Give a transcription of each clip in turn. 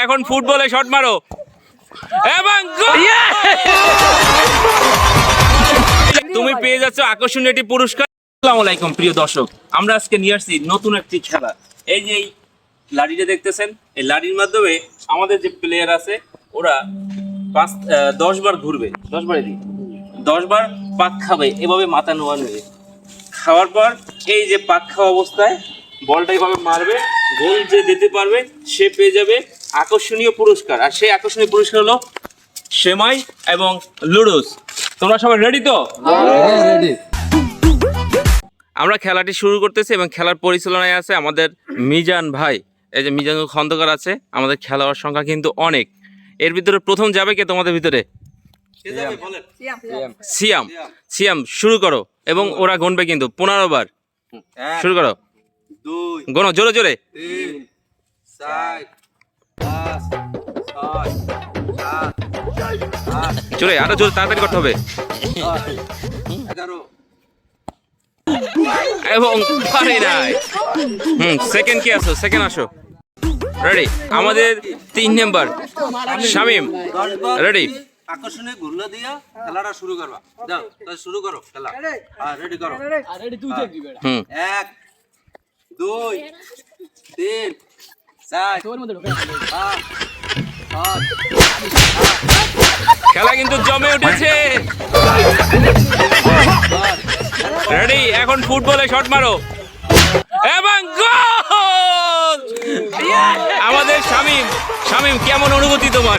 এখন ফুটবলে শট মারো এবং তুমি পেয়ে যাচ্ছ আকর্ষণীয় একটি পুরস্কার। আসসালামু আলাইকুম প্রিয় দর্শক, আমরা আজকে নিয়ে আসছি নতুন একটি খেলা। এই যে এই লাঠিটা দেখতেছেন, এই লাঠির মাধ্যমে আমাদের যে প্লেয়ার আছে ওরা 10 বার ঘুরবে, 10 বার পাক খাবে, এভাবে মাথা নোয়া নিয়ে খাওয়ার পর এই যে পাক খাওয়া অবস্থায় বলটা এইভাবে মারবে, গোল যে দিতে পারবে সে পেয়ে যাবে আকর্ষণীয় পুরস্কার। আর সেই আকর্ষণীয় পুরস্কার হলো সেমাই এবং লুডোস। তোমরা সবাই রেডি তো? রেডি। আমরা খেলাটি শুরু করতেছি এবং খেলার পরিচালনায় আছে আমাদের মিজান ভাই। এই যে মিজান খন্দকার আছে। আমাদের খেলোয়াড় সংখ্যা কিন্তু অনেক। এর ভিতরে প্রথম যাবে কে তোমাদের ভিতরে? সিয়াম। সিয়াম শুরু করো এবং ওরা গুনবে কিন্তু 15 বার। শুরু করো। 2 গোনো জোরে জোরে। 3 4 5 6 7 জোরে, আরো জোরে, তাড়াতাড়ি করতে হবে। 11 এবং পারে নাই। সেকেন্ড কে আসো? সেকেন্ড আসো। রেডি? আমাদের 3 নাম্বার শামিম। রেডি? আকর্ষণীয় ঘুরলা দিয়া খেলাটা শুরু করবা। যাও, তাহলে শুরু করো খেলা। হ্যাঁ, রেডি করো। রেডি তুই দেখবি বেটা 1 2 3 4 তোর মধ্যে ঢোকে 5 6 খেলা কিন্তু জমে উঠেছে। রেডি? এখন ফুটবলে শট মারো এবং গোল! আমাদের শামিম। শামিম, কেমন অনুভূতি তোমার?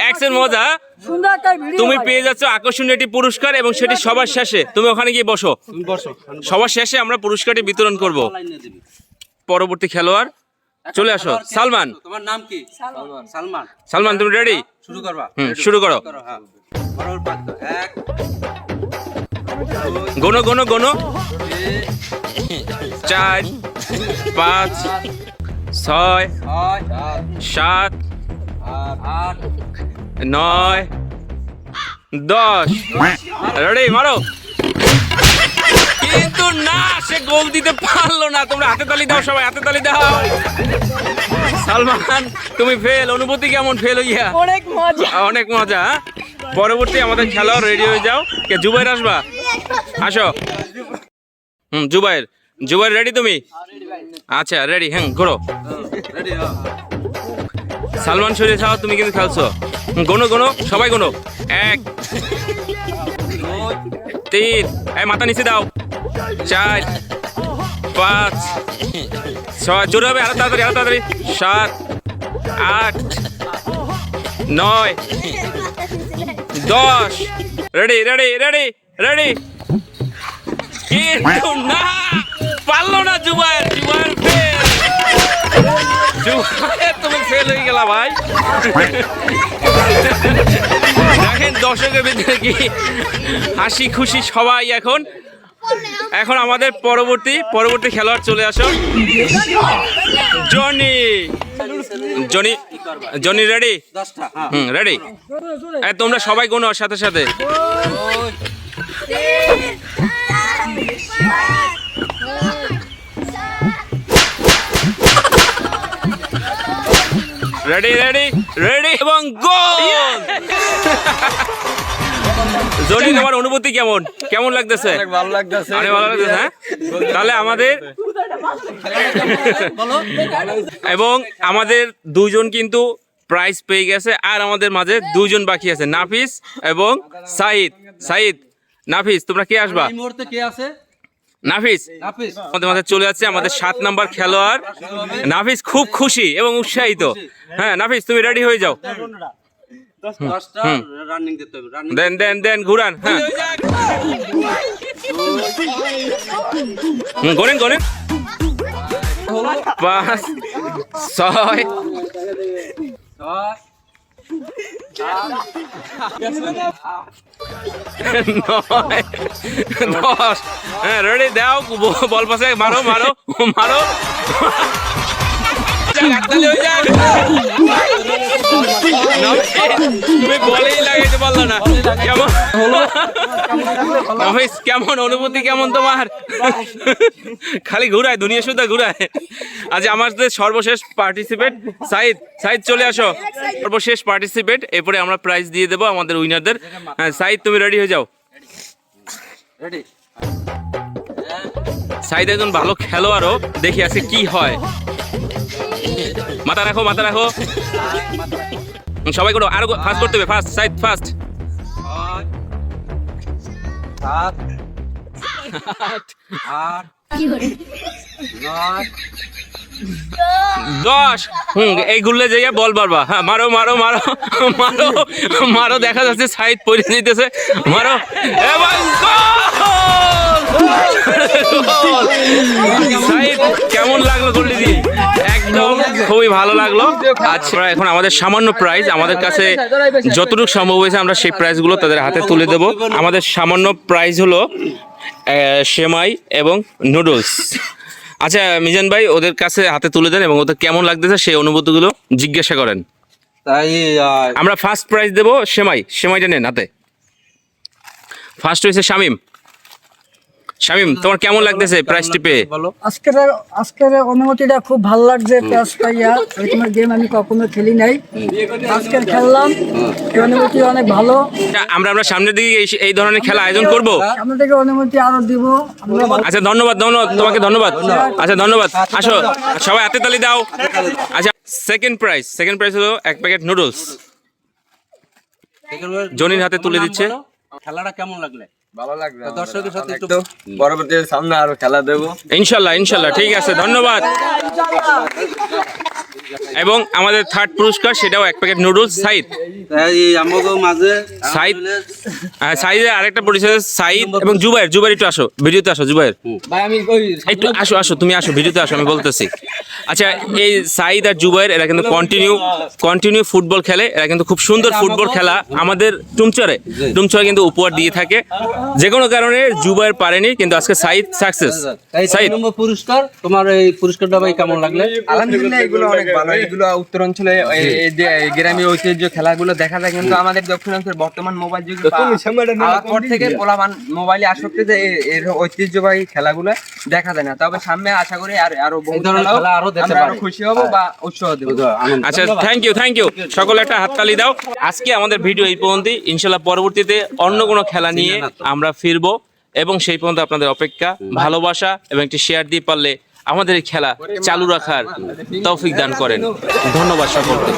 এক্সের মজা। তুমি পেয়ে যাচ্ছ আকর্ষণীয় একটি পুরস্কার এবং সেটি সবার শেষে। তুমি ওখানে গিয়ে বসো। তুমি বসো। সবার শেষে আমরা পুরস্কারটি বিতরণ করব। পরবর্তী খেলোয়াড় চলে আসো। সালমান। তোমার নাম কি? সালমান। সালমান, তুমি রেডি? শুরু করবা। শুরু করো। হ্যাঁ। বরাবর পাত 1 গোনো গোনো গোনো। 2 4 5 6 7 8 9 10। রেডি? মারো। কিন্তু না, সে গোল দিতে পারলো না। তোমরা হাতে তালি দাও, সবাই হাতে তালি দাও। সালমান, তুমি ফেল। অনুভূতি কেমন ফেল হইয়া? অনেক মজা অনেক মজা। পরবর্তী আমাদের খেলোয়াড় রেডি হয়ে যাও। কে? জুবাইর আসবা? আসো। জুবাইর। জুবাইর রেডি তুমি? আচ্ছা রেডি। হ্যাঁ, ঘোরো। রেডি। সালমান সরিয়ে যাও, তুমি কিন্তু খেলছো। গোনো গোনো, সবাই গোনো। 1 3, এই মাথা নিচে দাও। 4 5 6, জোরে হবে, আরো তাড়াতাড়ি, আরো তাড়াতাড়ি। 7 8 9 10। Ready ready ready ready. কিন্তু না, পারলো না জুবাইর। জুবাইর ফেল। জুবাইর, তুমি ফেল হয়ে গেলা ভাই। দেখেন দর্শকের ভিতরে কি হাসি খুশি সবাই। এখন আমাদের পরবর্তী খেলোয়াড় চলে আসো। জনি। জনি। Johnny ready? 10টা। হ্যাঁ। রেডি? তোমরা সবাই গোনো সাথে সাথে। রেডি রেডি রেডি এবং গোল! জনি, তোমার অনুভূতি কেমন? কেমন লাগতেছে? অনেক ভালো লাগতেছে অনেক ভালো লাগতেছে। হ্যাঁ, তাহলে আমাদের এবং আমাদের 2 জন কিন্তু প্রাইজ পেয়ে গেছে। আর আমাদের মাঝে 2 জন বাকি আছে, নাফিস এবং সাইদ। সাইদ, নাফিস, তোমরা কে আসবা? এই মুহূর্তে কে আছে? নাফিস নাফিস। আমাদের মাঝে চলে যাচ্ছে। আমাদের 7 নাম্বার খেলোয়াড় নাফিস খুব খুশি এবং উৎসাহিত। হ্যাঁ নাফিস, তুমি রেডি হয়ে যাও। 10টা রানিং দিতে হবে। রানিং দেন দেন দেন, ঘুরান। হ্যাঁ, গোনেন গোনেন। 5 6 9 10। হ্যাঁ, রেডি? দাও বল পাশে, মারো মারো মারো। তুমি বলেই লাগাইতে পারলো না। কেমন নাফিস, কেমন অনুভূতি, কেমন তোমার? খালি ঘুরায়, দুনিয়া শুধু ঘুরায়। আজ আমাদের সর্বশেষ পার্টিসিপেট সাইদ। সাইদ চলে আসো, সর্বশেষ পার্টিসিপেট। এরপরে আমরা প্রাইজ দিয়ে দেবো আমাদের উইনারদের। হ্যাঁ সাইদ, তুমি রেডি হয়ে যাও। রেডি। সাইদ একজন ভালো খেলোয়াড়ও, দেখি আজকে কি হয়। মাথা রাখো, মাথা রাখো, সবাই করো। আরো ফাস্ট করতে হবে, ফাস্ট সাইদ, ফাস্ট। 7 8 9 10। এই গুললে যাইয়া বল পারবা। হ্যাঁ মারো মারো মারো মারো মারো, দেখা যাচ্ছে সাইদ পড়ে যেতেছে। মারো এবং গোল! সাইদ, কেমন লাগলো গোলটি দিয়ে? একদম খুবই ভালো লাগলো। আচ্ছা, এখন আমাদের সামান্য প্রাইজ, আমাদের কাছে যতটুকু সম্ভব হয়েছে আমরা সেই প্রাইজগুলো তাদের হাতে তুলে দেব। আমাদের সামান্য প্রাইজ হলো সেমাই এবং নুডলস। আচ্ছা মিজান ভাই, ওদের কাছে হাতে তুলে দেন এবং ওদের কেমন লাগতেছে সেই অনুভূতিগুলো জিজ্ঞাসা করেন। তাই আমরা ফার্স্ট প্রাইজ দেবো সেমাই। সেমাইটা নেন হাতে। ফার্স্ট হয়েছে শামিম। শামিম, তোমার কেমন লাগতেছে প্রাইজটি পেয়ে? বলো। আজকের অনুমতিটা খুব ভালো লাগছে। প্রাইজ পাইয়া এরকম গেম আমি কখনো খেলি নাই, আজকের খেললাম, এই অনুমতি অনেক ভালো। আমরা সামনের দিকে এই ধরনের খেলা আয়োজন করব। সামনে থেকে অনুমতি আরো দিব আমরা। আচ্ছা ধন্যবাদ, ধন্যবাদ তোমাকে, ধন্যবাদ। আচ্ছা ধন্যবাদ, আসো সবাই হাতে তালি দাও। আচ্ছা সেকেন্ড প্রাইজ হলো 1 প্যাকেট নুডলস। জনির হাতে তুলে দিচ্ছে। খেলাটা কেমন লাগলে? ভালো লাগবে। দর্শকের সাথে একটু পরবর্তী সামনে আরো খেলা দেবো ইনশাল্লাহ ইনশাল্লাহ, ঠিক আছে, ধন্যবাদ। এবং আমাদের থার্ড পুরস্কার, সেটাও 1 প্যাকেট নুডলস। সাইদ, তাই আমাদের মাঝে সাইদ, সাইদের আরেকটা পরিচয় সাইদ এবং জুবাইর। জুবাইর একটু আসো, ভিডিওতে আসো জুবাইর। ভাই আমি ওই একটু আসো আসো, তুমি আসো, ভিডিওতে আসো, আমি বলতেছি। আচ্ছা, এই সাইদ আর জুবাইর এরা কিন্তু কন্টিনিউ ফুটবল খেলে। এরা কিন্তু খুব সুন্দর ফুটবল খেলা আমাদের টুমচরে কিন্তু উপহার দিয়ে থাকে। যে কোনো কারণে জুবাইর পারেনি, কিন্তু আজকে সাইদ সাকসেস। সাইদ, নম্বর পুরস্কার, তোমার এই পুরস্কারটা ভাই কেমন লাগলে? আলহামদুলিল্লাহ এগুলো অনেক ভালো। এগুলো উত্তর অঞ্চলে এই যে গ্রামীণ ঐতিহ্য খেলাগুলো দেখা যায়, কিন্তু আমাদের দক্ষিণাঞ্চলের বর্তমান মোবাইল যুগে আওয়ার পর থেকে পোলাপান মোবাইলে আসক্ত যে এর ঐতিহ্যবাহী খেলাগুলো দেখা যায় না। তবে সামনে আশা করি আরো বহু খেলা আরো দেখতে আমরা আরো পারি। খুশি হব বা উৎসাহ দেব। আচ্ছা থ্যাংক ইউ সকলে একটা হাততালি দাও। আজকে আমাদের ভিডিও এই পর্যন্তই। ইনশাল্লাহ পরবর্তীতে অন্য কোনো খেলা নিয়ে আমরা ফিরবো, এবং সেই পর্যন্ত আপনাদের অপেক্ষা, ভালোবাসা এবং একটি শেয়ার দিয়ে পারলে আমাদের এই খেলা চালু রাখার তৌফিক দান করেন। ধন্যবাদ সকলকে।